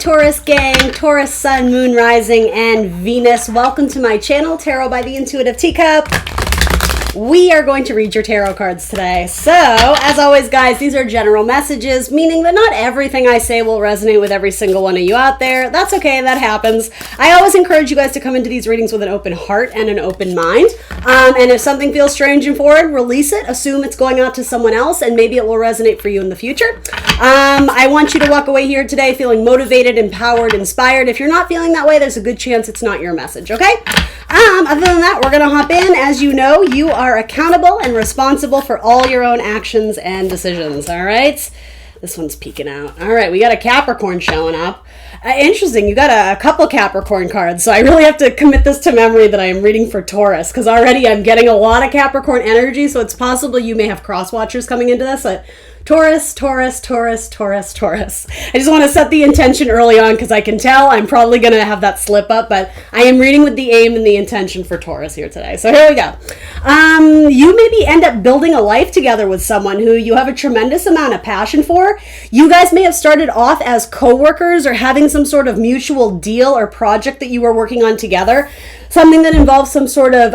Taurus gang, Taurus Sun, Moon, Rising, and Venus. Welcome to my channel, Tarot by the Intuitive Teacup. We are going to read your tarot cards today. So, as always, guys, these are general messages, meaning that not everything I say will resonate with every single one of you out there. That's okay, that happens. I always encourage you guys to come into these readings with an open heart and an open mind. And if something feels strange and foreign, release it. Assume it's going out to someone else, and maybe it will resonate for you in the future. I want you to walk away here today feeling motivated, empowered, inspired. If you're not feeling that way, there's a good chance it's not your message, okay? Other than that, we're going to hop in. As you know, you are accountable and responsible for all your own actions and decisions, all right? This one's peeking out. All right, we got a Capricorn showing up. Interesting, you got a couple Capricorn cards, so I really have to commit this to memory that I am reading for Taurus, because already I'm getting a lot of Capricorn energy, so it's possible you may have cross-watchers coming into this. Taurus, Taurus, Taurus, Taurus, Taurus. I just want to set the intention early on because I can tell I'm probably going to have that slip up, but I am reading with the aim and the intention for Taurus here today. So here we go. You maybe end up building a life together with someone who you have a tremendous amount of passion for. You guys may have started off as co-workers or having some sort of mutual deal or project that you were working on together. Something that involves some sort of,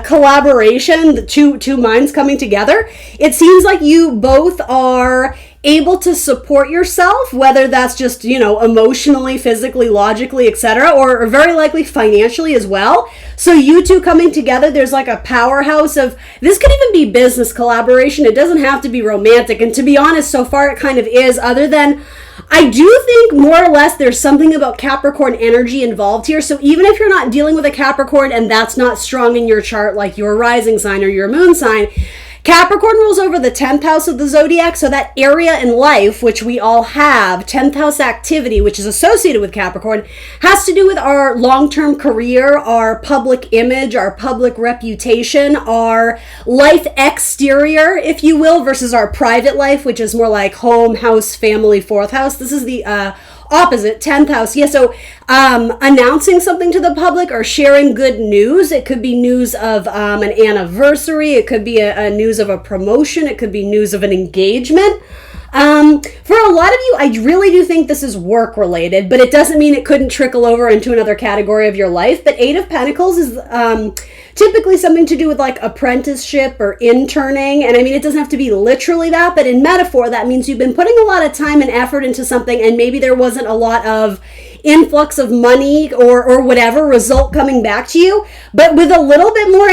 collaboration, the two minds coming together. It seems like you both are able to support yourself, whether that's just, emotionally, physically, logically, etc., or very likely financially as well. So you two coming together, there's like a powerhouse of, this could even be business collaboration. It doesn't have to be romantic. And to be honest, so far it kind of is, other than I do think more or less there's something about Capricorn energy involved here. So even if you're not dealing with a Capricorn and that's not strong in your chart, like your rising sign or your moon sign, Capricorn rules over the 10th house of the zodiac, so that area in life, which we all have, 10th house activity, which is associated with Capricorn, has to do with our long-term career, our public image, our public reputation, our life exterior, if you will, versus our private life, which is more like home, house, family, 4th house. This is the opposite, 10th house. Yeah, so announcing something to the public or sharing good news. It could be news of an anniversary. It could be a news of a promotion. It could be news of an engagement. For a lot of you, I really do think this is work related, but it doesn't mean it couldn't trickle over into another category of your life. But 8 of Pentacles is typically something to do with like apprenticeship or interning. And I mean, it doesn't have to be literally that, but in metaphor, that means you've been putting a lot of time and effort into something, and maybe there wasn't a lot of influx of money or whatever result coming back to you, but with a little bit more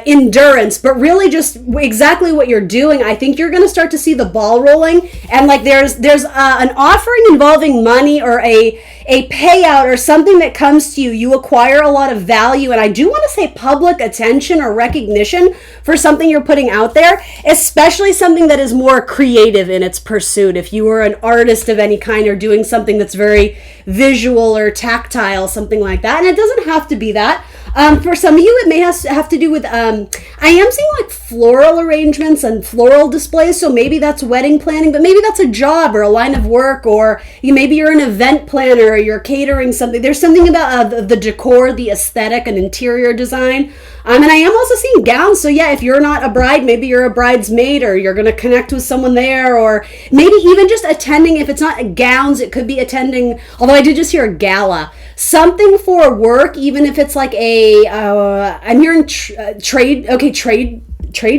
endurance, but really just exactly what you're doing. I think you're going to start to see the ball rolling, and like there's an offering involving money or a payout or something that comes to you. You acquire a lot of value, and I do want to say public attention or recognition for something you're putting out there, especially something that is more creative in its pursuit. If you were an artist of any kind or doing something that's very visual or tactile, something like that. And it doesn't have to be that. For some of you, it may have to do with, I am seeing like floral arrangements and floral displays. So maybe that's wedding planning, but maybe that's a job or a line of work, or maybe you're an event planner or you're catering something. There's something about the decor, the aesthetic and interior design. And I am also seeing gowns. So yeah, if you're not a bride, maybe you're a bridesmaid, or you're going to connect with someone there, or maybe even just attending. If it's not gowns, it could be attending, although I did just hear a gala, something for work, even if it's like I'm hearing trade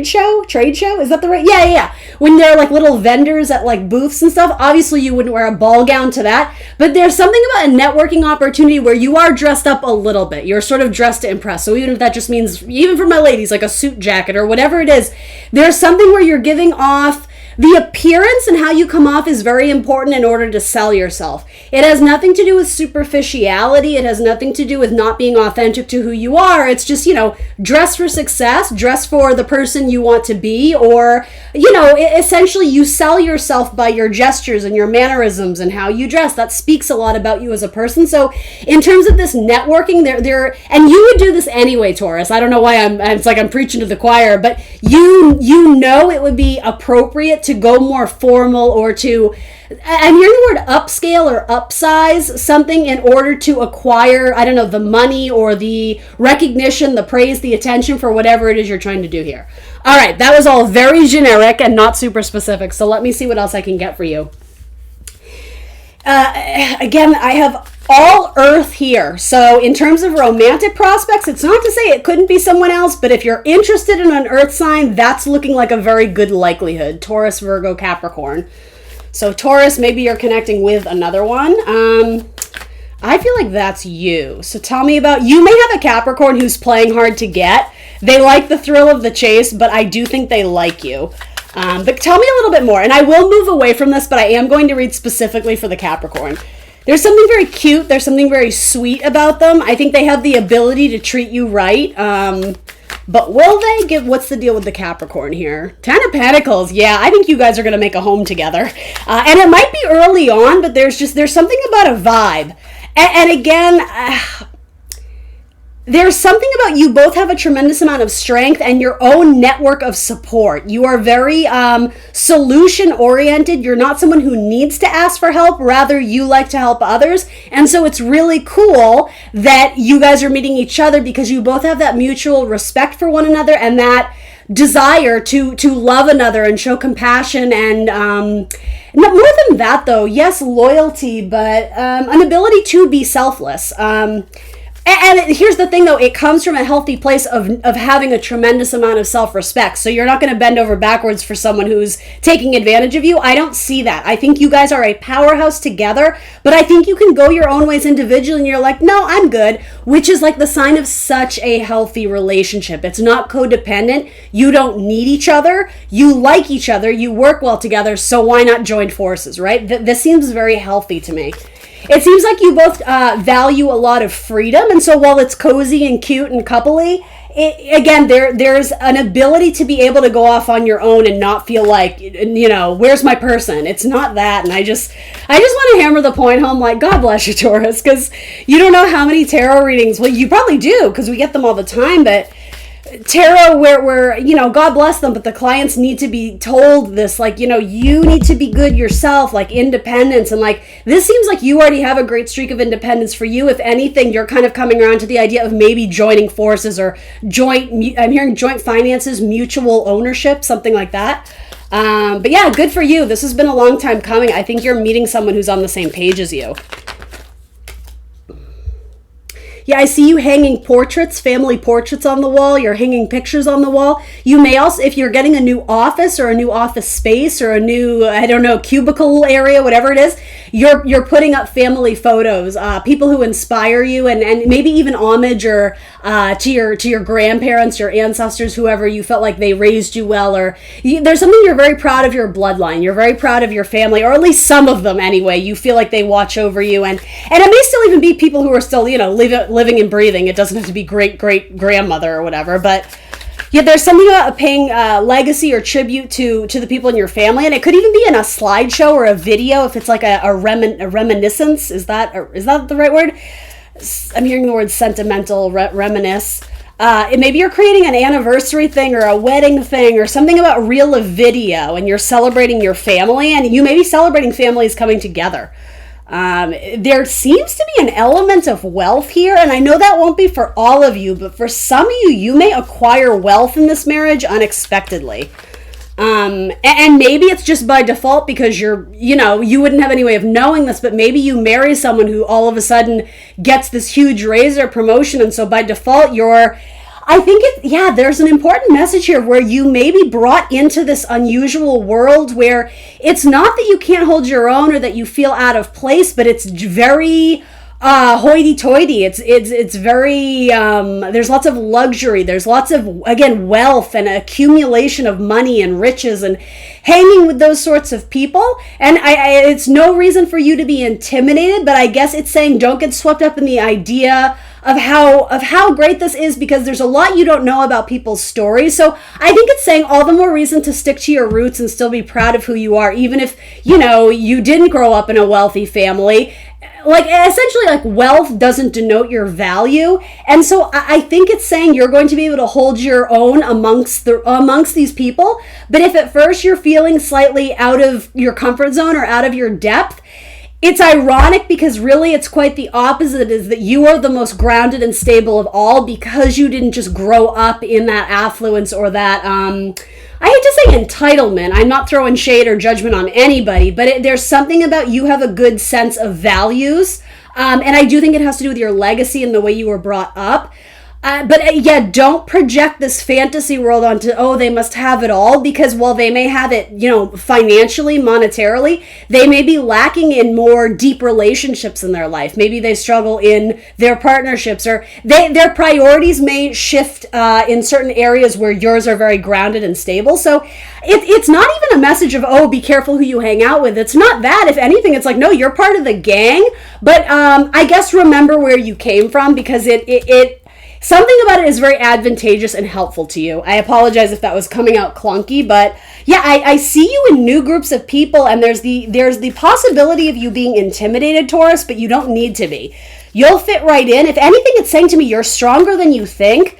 show, is that the right? Yeah. When they're like little vendors at like booths and stuff, obviously you wouldn't wear a ball gown to that, but there's something about a networking opportunity where you are dressed up a little bit. You're sort of dressed to impress. So even if that just means, even for my ladies, like a suit jacket or whatever it is, there's something where you're giving off the appearance, and how you come off is very important in order to sell yourself. It has nothing to do with superficiality. It has nothing to do with not being authentic to who you are. It's just, dress for success, dress for the person you want to be, or, essentially you sell yourself by your gestures and your mannerisms and how you dress. That speaks a lot about you as a person. So in terms of this networking, there, and you would do this anyway, Taurus. I don't know why it's like I'm preaching to the choir, but it would be appropriate to go more formal, or to, I'm hearing the word upscale or upsize something in order to acquire, I don't know, the money or the recognition, the praise, the attention for whatever it is you're trying to do here. All right, that was all very generic and not super specific. So let me see what else I can get for you. Again, I have all earth here. So in terms of romantic prospects, it's not to say it couldn't be someone else, but if you're interested in an earth sign, that's looking like a very good likelihood. Taurus, Virgo, Capricorn. So Taurus, maybe you're connecting with another one. I feel like that's you. So tell me about, you may have a Capricorn who's playing hard to get. They like the thrill of the chase, but I do think they like you. But tell me a little bit more, and I will move away from this, but I am going to read specifically for the Capricorn. There's something very cute, there's something very sweet about them. I think they have the ability to treat you right. But will they give, what's the deal with the Capricorn here? Ten of Pentacles, yeah, I think you guys are going to make a home together. And it might be early on, but there's something about a vibe. And again, there's something about you both have a tremendous amount of strength and your own network of support. You are very solution oriented. You're not someone who needs to ask for help. Rather, you like to help others. And so it's really cool that you guys are meeting each other because you both have that mutual respect for one another and that desire to love another and show compassion and not more than that though. Yes, loyalty, but an ability to be selfless. And here's the thing, though. It comes from a healthy place of having a tremendous amount of self-respect. So you're not going to bend over backwards for someone who's taking advantage of you. I don't see that. I think you guys are a powerhouse together, but I think you can go your own ways individually and you're like, no, I'm good, which is like the sign of such a healthy relationship. It's not codependent. You don't need each other. You like each other. You work well together. So why not join forces, right? This seems very healthy to me. It seems like you both value a lot of freedom, and so while it's cozy and cute and coupley, again, there's an ability to be able to go off on your own and not feel like, where's my person? It's not that, and I just want to hammer the point home, like, God bless you, Taurus, because you don't know how many tarot readings, well, you probably do, because we get them all the time, but tarot where God bless them, but the clients need to be told this, like, you need to be good yourself, like independence, and like this seems like you already have a great streak of independence for you. If anything, you're kind of coming around to the idea of maybe joining forces or I'm hearing joint finances, mutual ownership, something like that. But yeah, good for you. This has been a long time coming. I think you're meeting someone who's on the same page as you. Yeah, I see you hanging portraits, family portraits on the wall. You're hanging pictures on the wall. You may also, if you're getting a new office or a new office space or a new, cubicle area, whatever it is, you're putting up family photos, people who inspire you and maybe even homage or to your grandparents, your ancestors, whoever you felt like they raised you well, or there's something you're very proud of your bloodline. You're very proud of your family, or at least some of them anyway. You feel like they watch over you, and it may still even be people who are still living and breathing. It doesn't have to be great grandmother or whatever, but yeah, there's something about paying legacy or tribute to the people in your family, and it could even be in a slideshow or a video if it's like a reminiscence. Is that the right word? I'm hearing the word sentimental, reminisce. Maybe you're creating an anniversary thing or a wedding thing or something about reel of video, and you're celebrating your family, and you may be celebrating families coming together. There seems to be an element of wealth here, and I know that won't be for all of you, but for some of you may acquire wealth in this marriage unexpectedly. And maybe it's just by default because you wouldn't have any way of knowing this, but maybe you marry someone who all of a sudden gets this huge raise or promotion, and so by default there's an important message here where you may be brought into this unusual world where it's not that you can't hold your own or that you feel out of place, but it's very hoity-toity. It's very there's lots of luxury, there's lots of, again, wealth and accumulation of money and riches, and hanging with those sorts of people, and it's no reason for you to be intimidated, but I guess it's saying don't get swept up in the idea of how great this is, because there's a lot you don't know about people's stories. So I think it's saying all the more reason to stick to your roots and still be proud of who you are, even if you didn't grow up in a wealthy family. Like, essentially, like, wealth doesn't denote your value, and so I think it's saying you're going to be able to hold your own amongst these people. But if at first you're feeling slightly out of your comfort zone or out of your depth, it's ironic because really it's quite the opposite, is that you are the most grounded and stable of all, because you didn't just grow up in that affluence or that I hate to say entitlement. I'm not throwing shade or judgment on anybody, but there's something about you have a good sense of values. And I do think it has to do with your legacy and the way you were brought up. Yeah, don't project this fantasy world onto, oh, they must have it all, because while they may have it, financially, monetarily, they may be lacking in more deep relationships in their life. Maybe they struggle in their partnerships, or their priorities may shift in certain areas where yours are very grounded and stable. So it's not even a message of, oh, be careful who you hang out with. It's not that. If anything, it's like, no, you're part of the gang, but I guess remember where you came from, because something about it is very advantageous and helpful to you. I apologize if that was coming out clunky, but yeah, I see you in new groups of people, and there's the possibility of you being intimidated, Taurus, but you don't need to be. You'll fit right in. If anything, it's saying to me, you're stronger than you think.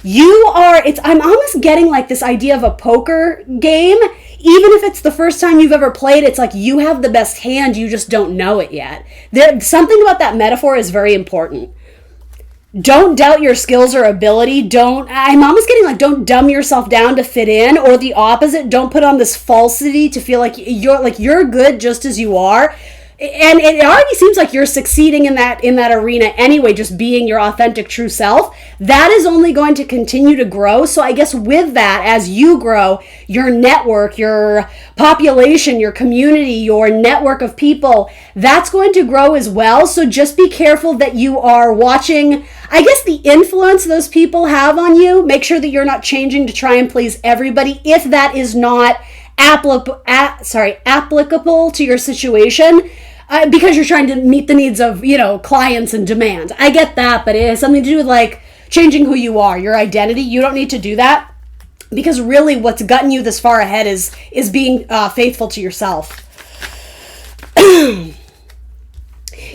I'm almost getting like this idea of a poker game. Even if it's the first time you've ever played, it's like you have the best hand, you just don't know it yet. Something about that metaphor is very important. Don't doubt your skills or ability. I'm almost getting like, don't dumb yourself down to fit in, or the opposite. Don't put on this falsity to feel like you're good just as you are. And it already seems like you're succeeding in that arena anyway, just being your authentic true self. That is only going to continue to grow. So I guess with that, as you grow, your network, your population, your community, your network of people, that's going to grow as well. So just be careful that you are watching, I guess, the influence those people have on you. Make sure that you're not changing to try and please everybody if that is not applicable to your situation, because you're trying to meet the needs of clients and demand. I get that, but it has something to do with like changing who you are, your identity. You don't need to do that, because really what's gotten you this far ahead is being faithful to yourself.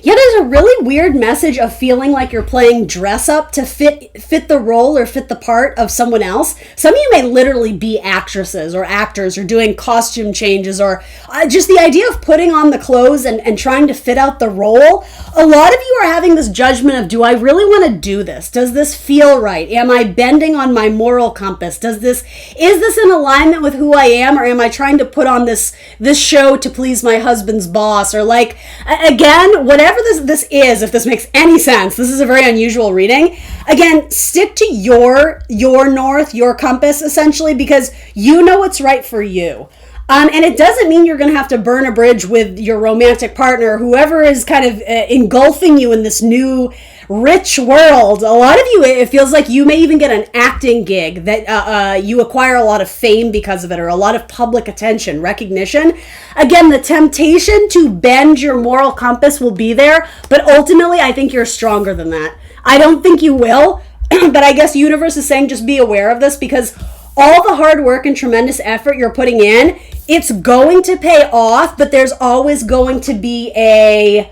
Yeah, there's a really weird message of feeling like you're playing dress up to fit the role or fit the part of someone else. Some of you may literally be actresses or actors or doing costume changes, or just the idea of putting on the clothes and trying to fit out the role. A lot of you are having this judgment of, do I really want to do this? Does this feel right? Am I bending on my moral compass? Is this in alignment with who I am, or am I trying to put on this show to please my husband's boss? Or like, again, whatever this is, if this makes any sense, this is a very unusual reading. Again, stick to your north, your compass, essentially, because you know what's right for you. And it doesn't mean you're going to have to burn a bridge with your romantic partner, whoever is kind of engulfing you in this new rich world. A lot of you, it feels like you may even get an acting gig that you acquire a lot of fame because of it, or a lot of public attention, recognition. Again, the temptation to bend your moral compass will be there, but ultimately I think you're stronger than that. I don't think you will, but I guess universe is saying just be aware of this, because all the hard work and tremendous effort you're putting in, it's going to pay off, but there's always going to be a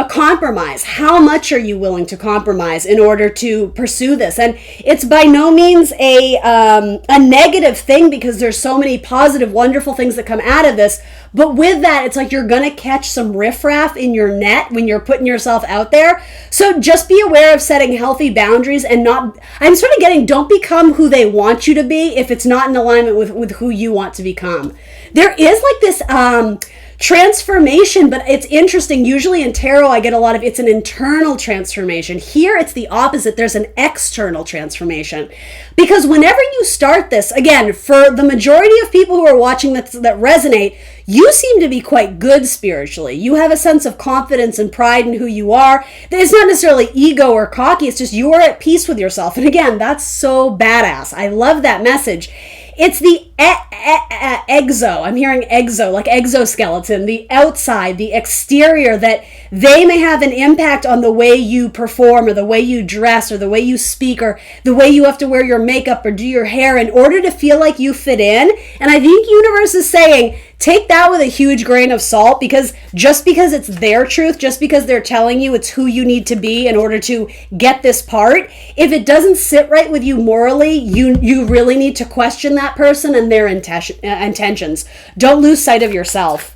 compromise. How much are you willing to compromise in order to pursue this? And it's by no means a negative thing, because there's so many positive, wonderful things that come out of this. But with that, it's like you're going to catch some riffraff in your net when you're putting yourself out there. So just be aware of setting healthy boundaries, and I'm sort of getting, don't become who they want you to be if it's not in alignment with who you want to become. There is like this transformation, but it's interesting. Usually in tarot, I get a lot of, it's an internal transformation. Here, it's the opposite. There's an external transformation. Because whenever you start this, again, for the majority of people who are watching that resonate, you seem to be quite good spiritually. You have a sense of confidence and pride in who you are. It's not necessarily ego or cocky. It's just you are at peace with yourself. And again, that's so badass. I love that message. It's the exo. I'm hearing exo, like exoskeleton, the outside, the exterior, that they may have an impact on the way you perform, or the way you dress, or the way you speak, or the way you have to wear your makeup or do your hair in order to feel like you fit in. And I think universe is saying, take that with a huge grain of salt, because just because it's their truth, just because they're telling you it's who you need to be in order to get this part, if it doesn't sit right with you morally, you really need to question that person and their intentions. Don't lose sight of yourself.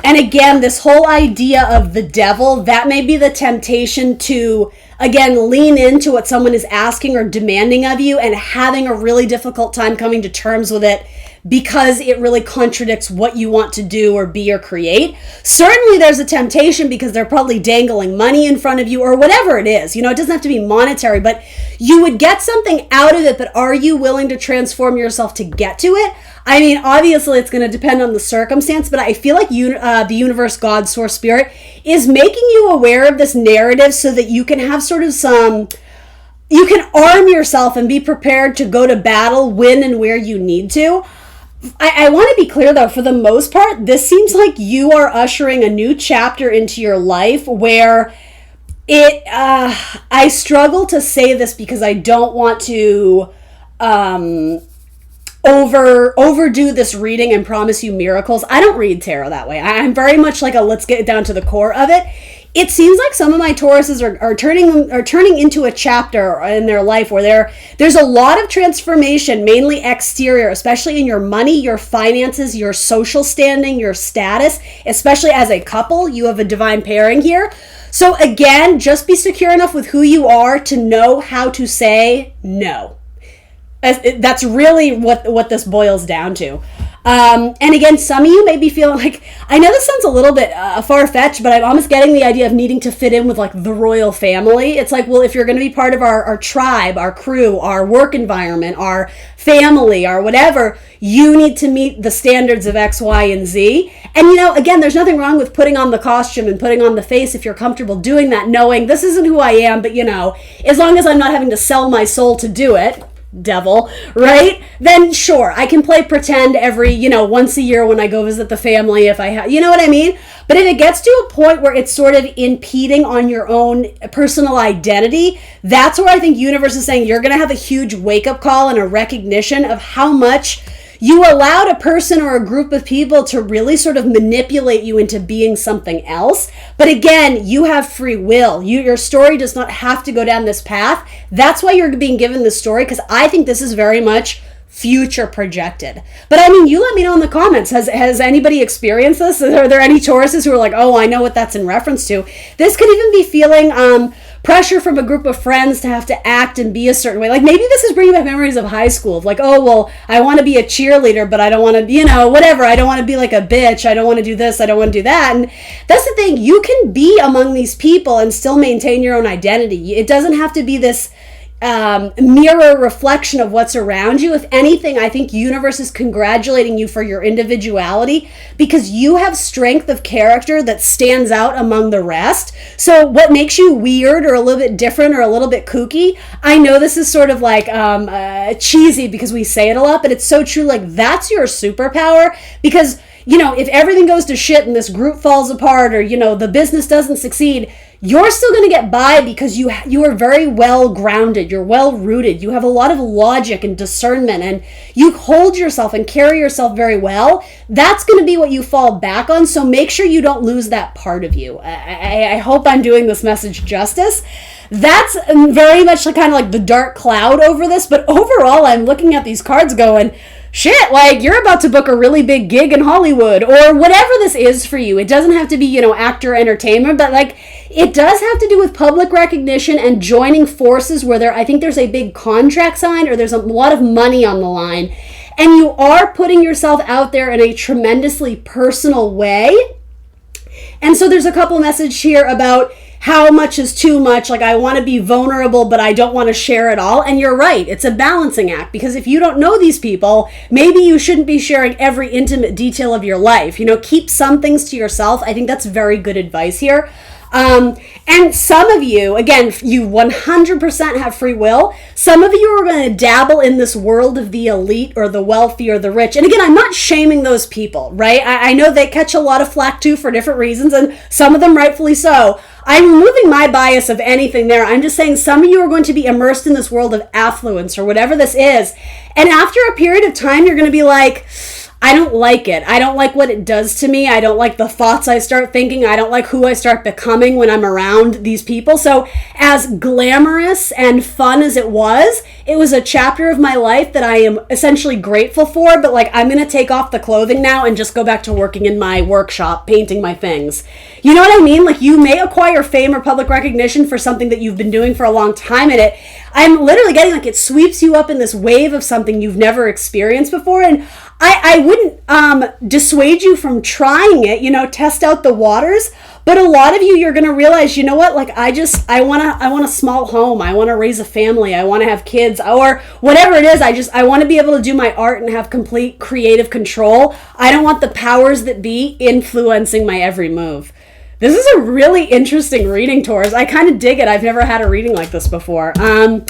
And again, this whole idea of the devil, that may be the temptation to again, lean into what someone is asking or demanding of you and having a really difficult time coming to terms with it because it really contradicts what you want to do or be or create. Certainly there's a temptation because they're probably dangling money in front of you or whatever it is. You know, it doesn't have to be monetary, but you would get something out of it, but are you willing to transform yourself to get to it? I mean, obviously it's going to depend on the circumstance, but I feel like the universe, God, source, spirit is making you aware of this narrative so that you can have sort of you can arm yourself and be prepared to go to battle when and where you need to. I want to be clear though, for the most part, this seems like you are ushering a new chapter into your life where I struggle to say this because I don't want to overdo this reading and promise you miracles. I don't read tarot that way. I'm very much like let's get down to the core of it. It seems like some of my Tauruses are turning into a chapter in their life where there's a lot of transformation, mainly exterior, especially in your money, your finances, your social standing, your status, especially as a couple. You have a divine pairing here. So again, just be secure enough with who you are to know how to say no. That's really what this boils down to. And again, some of you may be feeling like, I know this sounds a little bit far-fetched, but I'm almost getting the idea of needing to fit in with like the royal family. It's like, well, if you're going to be part of our tribe, our crew, our work environment, our family, our whatever, you need to meet the standards of X, Y, and Z. And you know, again, there's nothing wrong with putting on the costume and putting on the face if you're comfortable doing that, knowing this isn't who I am, but you know, as long as I'm not having to sell my soul to do it, devil, right? Then sure, I can play pretend every, once a year when I go visit the family if I have, you know what I mean? But if it gets to a point where it's sort of impeding on your own personal identity, that's where I think universe is saying you're going to have a huge wake-up call and a recognition of how much you allowed a person or a group of people to really sort of manipulate you into being something else. But again, you have free will. Your story does not have to go down this path. That's why you're being given this story, because I think this is very much future projected. But I mean, you let me know in the comments. Has anybody experienced this? Are there any Tauruses who are like, oh, I know what that's in reference to? This could even be feeling pressure from a group of friends to have to act and be a certain way. Like maybe this is bringing back memories of high school. Of like, oh, well, I want to be a cheerleader, but I don't want to, whatever. I don't want to be like a bitch. I don't want to do this. I don't want to do that. And that's the thing. You can be among these people and still maintain your own identity. It doesn't have to be this mirror reflection of what's around you. If anything, I think universe is congratulating you for your individuality because you have strength of character that stands out among the rest. So what makes you weird or a little bit different or a little bit kooky, I know this is sort of like cheesy because we say it a lot, but it's so true. Like that's your superpower because if everything goes to shit and this group falls apart or, the business doesn't succeed, you're still going to get by because you are very well grounded. You're well rooted. You have a lot of logic and discernment and you hold yourself and carry yourself very well. That's going to be what you fall back on. So make sure you don't lose that part of you. I hope I'm doing this message justice. That's very much kind of like the dark cloud over this. But overall, I'm looking at these cards going, shit, like you're about to book a really big gig in Hollywood or whatever this is for you. It doesn't have to be, actor entertainment, but like it does have to do with public recognition and joining forces where I think there's a big contract signed or there's a lot of money on the line. And you are putting yourself out there in a tremendously personal way. And so there's a couple messages here about how much is too much. Like I want to be vulnerable, but I don't want to share it all. And you're right. It's a balancing act because if you don't know these people, maybe you shouldn't be sharing every intimate detail of your life. Keep some things to yourself. I think that's very good advice here. And some of you, again, you 100% have free will. Some of you are going to dabble in this world of the elite or the wealthy or the rich. And again, I'm not shaming those people, right? I know they catch a lot of flack too for different reasons, and some of them rightfully so. I'm removing my bias of anything there. I'm just saying some of you are going to be immersed in this world of affluence or whatever this is. And after a period of time, you're going to be like, I don't like it. I don't like what it does to me. I don't like the thoughts I start thinking. I don't like who I start becoming when I'm around these people. So as glamorous and fun as it was, it was a chapter of my life that I am essentially grateful for, but like I'm going to take off the clothing now and just go back to working in my workshop, painting my things. You know what I mean? Like you may acquire fame or public recognition for something that you've been doing for a long time, and I'm literally getting like it sweeps you up in this wave of something you've never experienced before. And I wouldn't dissuade you from trying it, test out the waters. But a lot of you're going to realize, you know what? Like I want a small home. I want to raise a family. I want to have kids or whatever it is. I want to be able to do my art and have complete creative control. I don't want the powers that be influencing my every move. This is a really interesting reading, Taurus. I kind of dig it. I've never had a reading like this before. Anyway,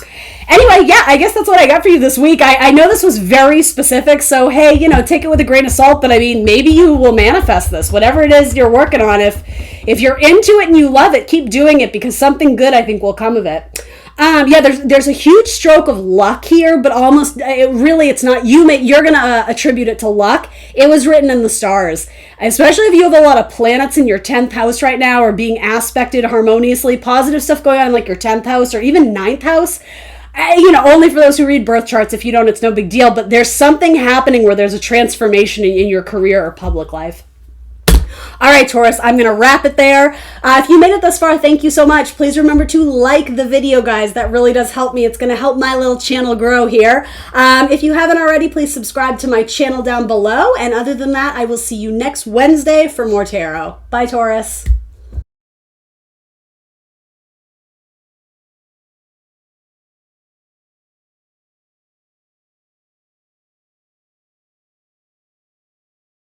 yeah, I guess that's what I got for you this week. I know this was very specific, so hey, take it with a grain of salt, but I mean, maybe you will manifest this. Whatever it is you're working on, if you're into it and you love it, keep doing it because something good, I think, will come of it. There's a huge stroke of luck here, but it's not. You're gonna attribute it to luck. It was written in the stars, especially if you have a lot of planets in your 10th house right now, or being aspected harmoniously. Positive stuff going on in like your 10th house or even 9th house. Only for those who read birth charts. If you don't, it's no big deal. But there's something happening where there's a transformation in your career or public life. All right, Taurus, I'm going to wrap it there. If you made it this far, thank you so much. Please remember to like the video, guys. That really does help me. It's going to help my little channel grow here. If you haven't already, please subscribe to my channel down below. And other than that, I will see you next Wednesday for more tarot. Bye, Taurus.